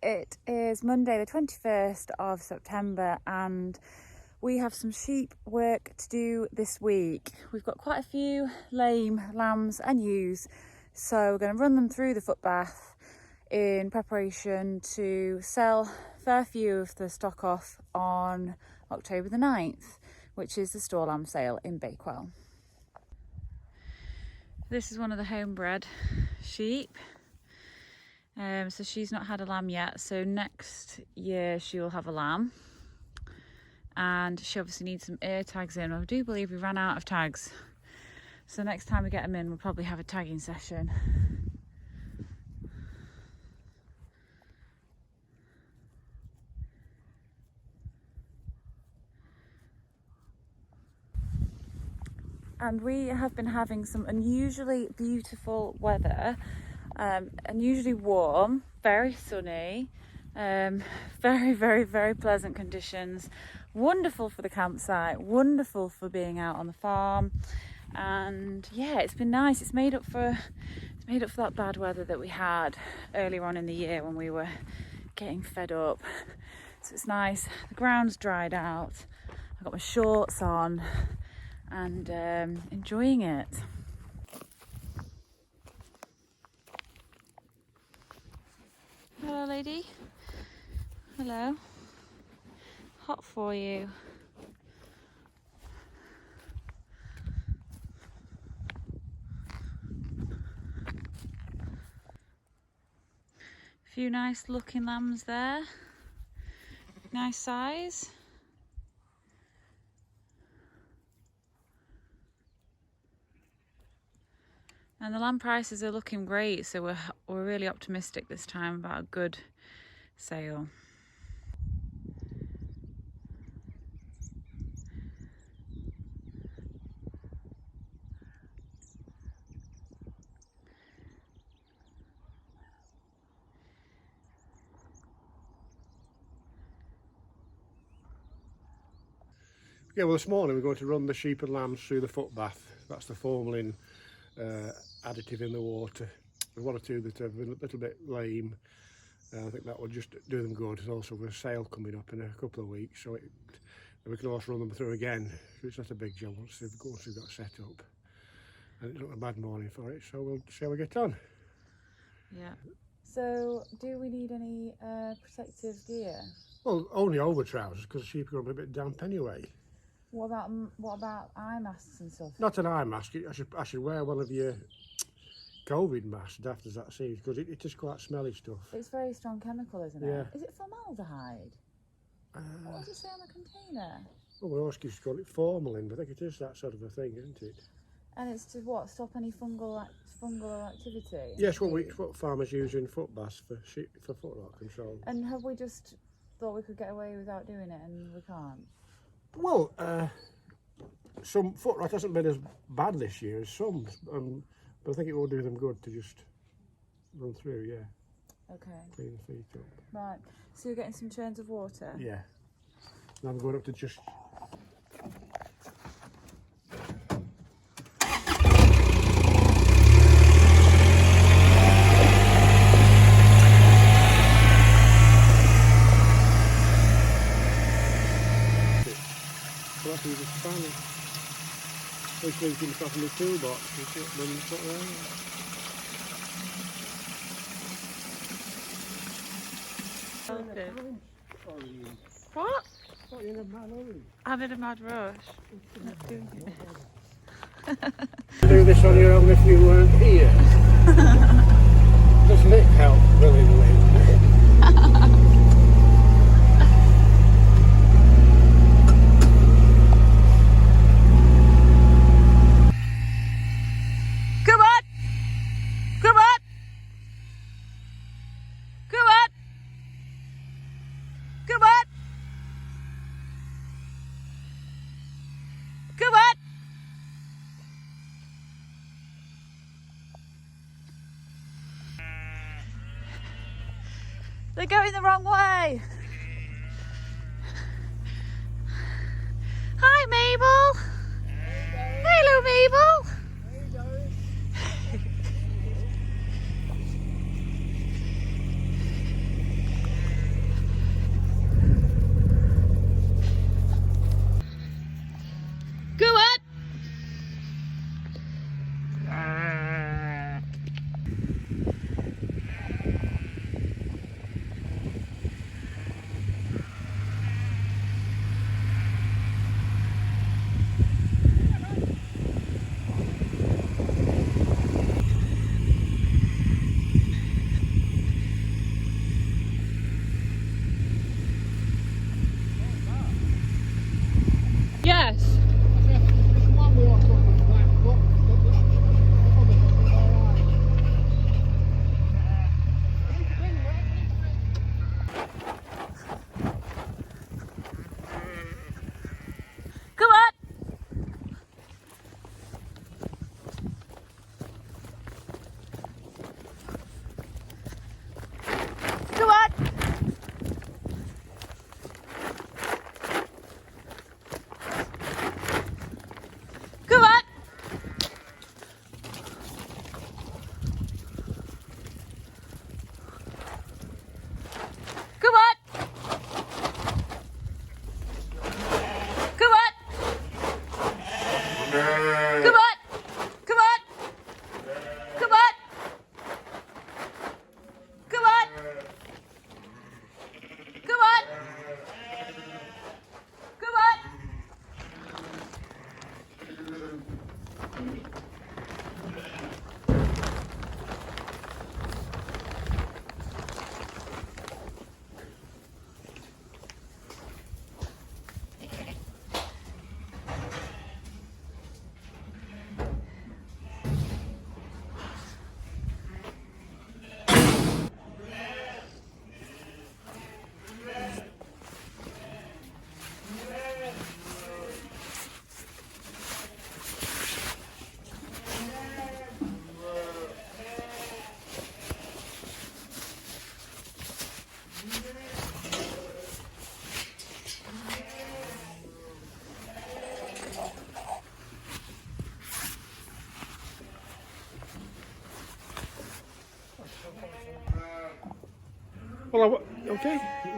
it is Monday the 21st of September and we have some sheep work to do this week. We've got quite a few lame lambs and ewes, so we're going to run them through the footbath in preparation to sell a fair few of the stock off on October the 9th, which is the store lamb sale in Bakewell. This is one of the homebred sheep. So she's not had a lamb yet, so next year she will have a lamb. And she obviously needs some ear tags in. I do believe we ran out of tags. So next time we get them in, we'll probably have a tagging session. And we have been having some unusually beautiful weather, unusually warm, very sunny, very, very, very pleasant conditions. Wonderful for the campsite, wonderful for being out on the farm, and yeah, it's been nice. It's made up for that bad weather that we had earlier on in the year when we were getting fed up. So it's nice. The ground's dried out. I've got my shorts on and enjoying it. Hello, lady. Hello. Hot for you. A few nice looking lambs there. Nice size. And the lamb prices are looking great, so we're really optimistic this time about a good sale. Yeah, well, this morning we're going to run the sheep and lambs through the footbath. That's the formalin additive in the water. There's one or two that have been a little bit lame. I think that will just do them good. There's also a sale coming up in a couple of weeks, so we can also run them through again. It's not a big job once they've got set up. And it's not a bad morning for it, so we'll see how we get on. Yeah. So, do we need any protective gear? Well, only over trousers because the sheep are going to be a bit damp anyway. What about eye masks and stuff? Not an eye mask. I should wear one of your COVID masks after that series because it is quite smelly stuff. It's very strong chemical, isn't it? Yeah. Is it formaldehyde? What does it say on the container? Well, we always used to call it formalin, but I think it is that sort of a thing, isn't it? And it's to what? Stop any fungal activity? Yes, what farmers use in foot baths for foot rot control. And have we just thought we could get away without doing it and we can't? Well, some foot rot hasn't been as bad this year as some, but I think it will do them good to just run through, yeah. Okay. Clean the feet up. Right, so you're getting some churns of water? Yeah. Now I'm going up to just... Use a spanner, which means you can stuff in the toolbox and put them around. What? What, you're in a mad hurry? I'm in a mad rush. Do this on your own if you weren't here. Does Nick help willingly? They're going the wrong way. Hi, Mabel. Hello, Mabel. Yes. Come on. Come on. Come on. Come on. Come on. Come on. Come on. Come on. Come on. Come on. Come on.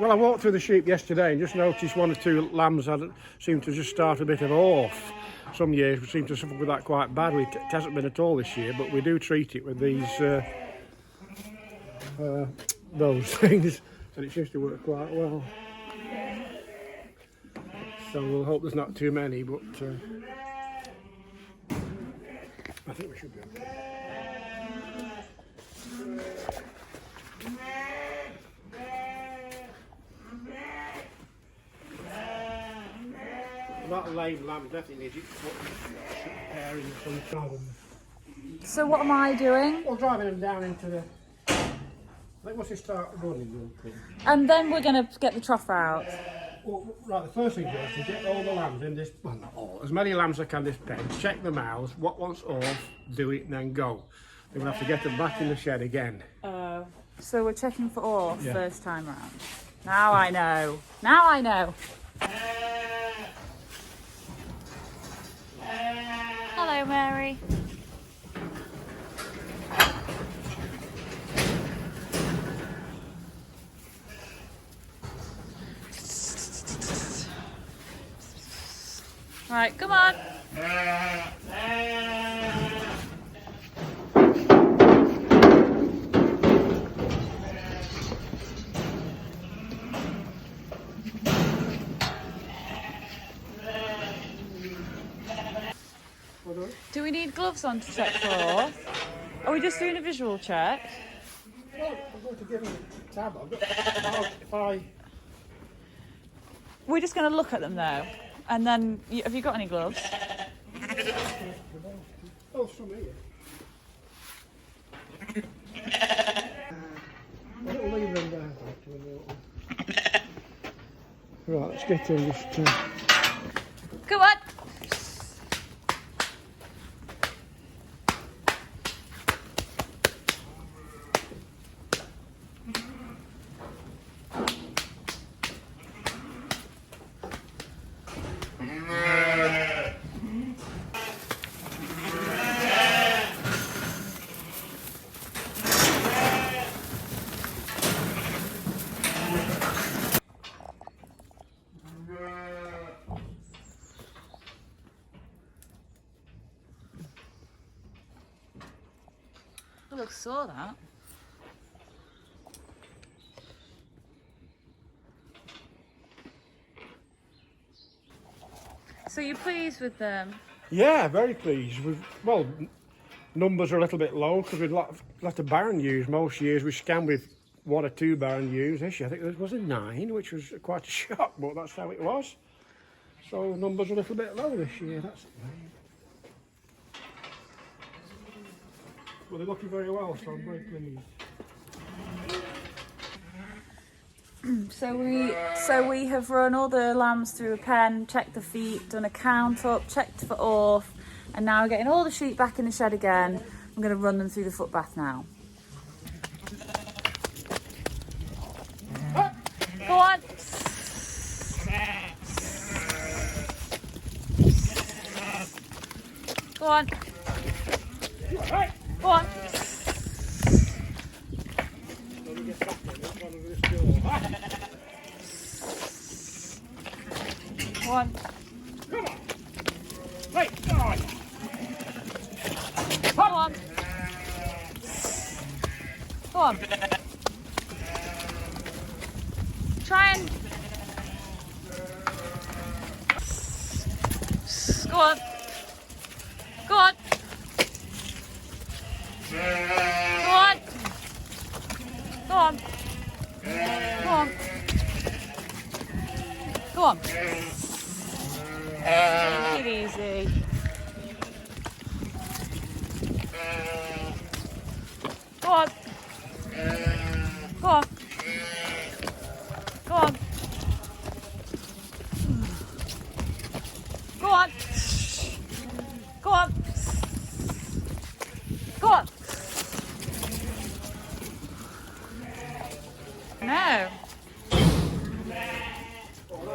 Well, I walked through the sheep yesterday and just noticed one or two lambs seemed to just start a bit of off. Some years we seem to suffer with that quite badly. It hasn't been at all this year, but we do treat it with these those things, and it seems to work quite well. So we'll hope there's not too many, but I think we should be okay. That lame lamb definitely needs its foot pairing some. So what am I doing? Well, driving them down into the. I think once they start running, they'll come. And then we're going to get the trough out. Well, right, the first thing is to get all the lambs in this, well, not all, as many lambs as I can this pen, check the mouths, what one's off, do it and then go. Then we'll have to get them back in the shed again. So we're checking for off first time round. Now I know. Now I know. Hello, Mary. Right, come on. Do we need gloves on to check for off? Are we just doing a visual check? Well, I'm going to give them a tab. We're just going to look at them though. And then, have you got any gloves? Oh, some here. I'll leave them there. Right, let's get in just. Come on. I look sore, that. So you're pleased with them? Yeah, very pleased. Well, numbers are a little bit low because we've lot of barren ewes. Most years we scan with 1 or 2 barren ewes. This year I think there was a 9, which was quite a shock, but that's how it was. So numbers are a little bit low this year, that's right. Well, they're looking very well, so I'm very pleased. So we have run all the lambs through a pen, checked the feet, done a count up, checked for off, and now we're getting all the sheep back in the shed again. I'm going to run them through the footbath now. Go on. Go on. Go on. Go on. Come on! Right, go on! Go on. Go on. Try and... Go on. Go on. Go on. Go on. Go on. Go on. Take it easy. Go on. Go on. Go on. Go on. Go on. Go on. No.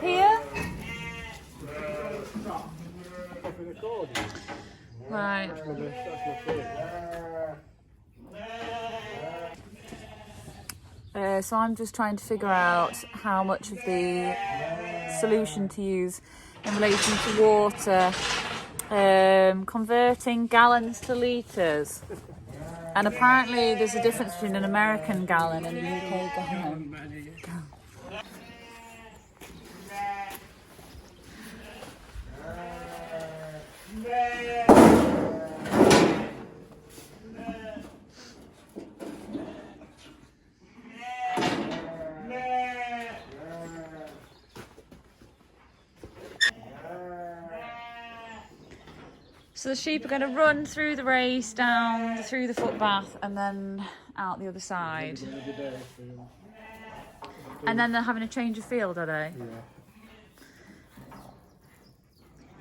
Here? Right. So I'm just trying to figure out how much of the solution to use in relation to water, converting gallons to litres. And apparently there's a difference between an American gallon and a UK gallon. So the sheep are going to run through the race, down through the footbath, and then out the other side. And then they're having a change of field, are they?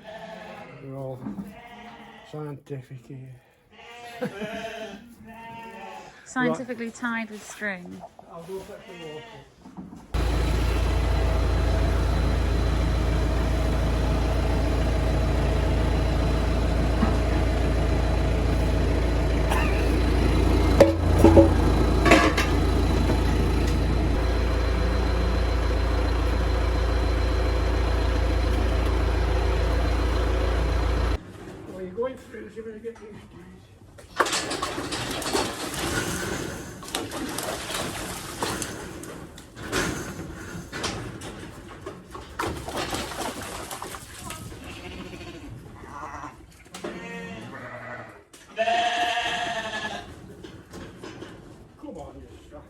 Yeah. They're all scientific here. Scientifically tied with string. I'll go fetch the water. Well, you're going through this, you're going to get used to it. Come on, you stuff.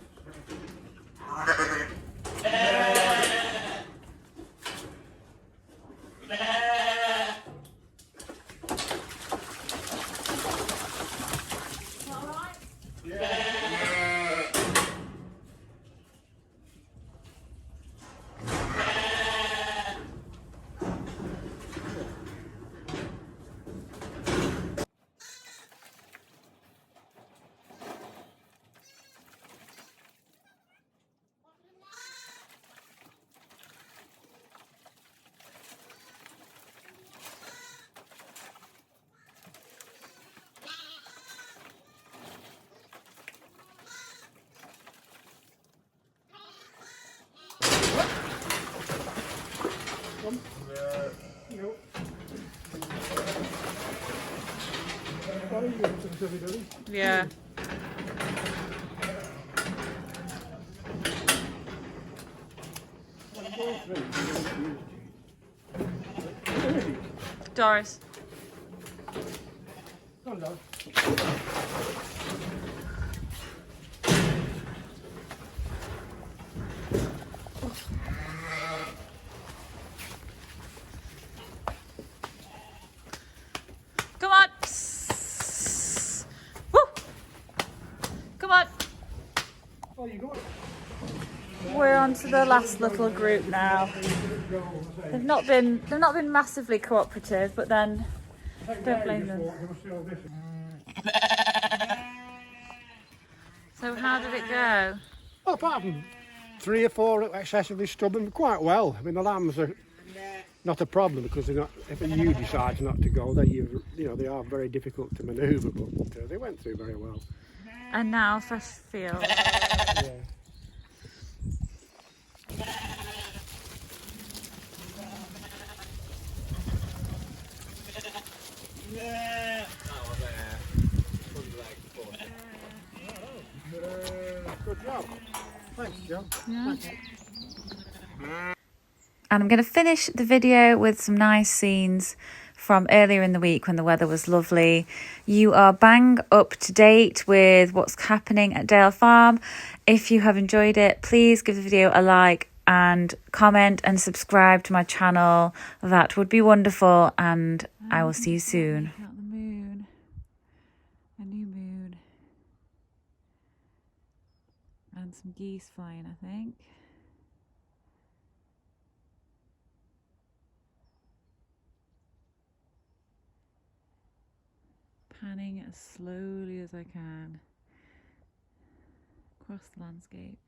Come. No. Yeah. Doris. Come down. to the last little group now. They've not been massively cooperative, but then don't blame them. So how did it go? Well, apart from 3 or 4 excessively stubborn, quite well. I mean, the lambs are not a problem because they're not. If you decide not to go, then you know they are very difficult to manoeuvre, but they went through very well. And now fresh field. Yeah. Good job. Thanks, John. Yeah. And I'm going to finish the video with some nice scenes from earlier in the week when the weather was lovely. You are bang up to date with what's happening at Dale Farm. If you have enjoyed it, please give the video a like and comment and subscribe to my channel. That would be wonderful, and I will see you soon. The moon, a new moon, and some geese flying, I think. Panning as slowly as I can across the landscape.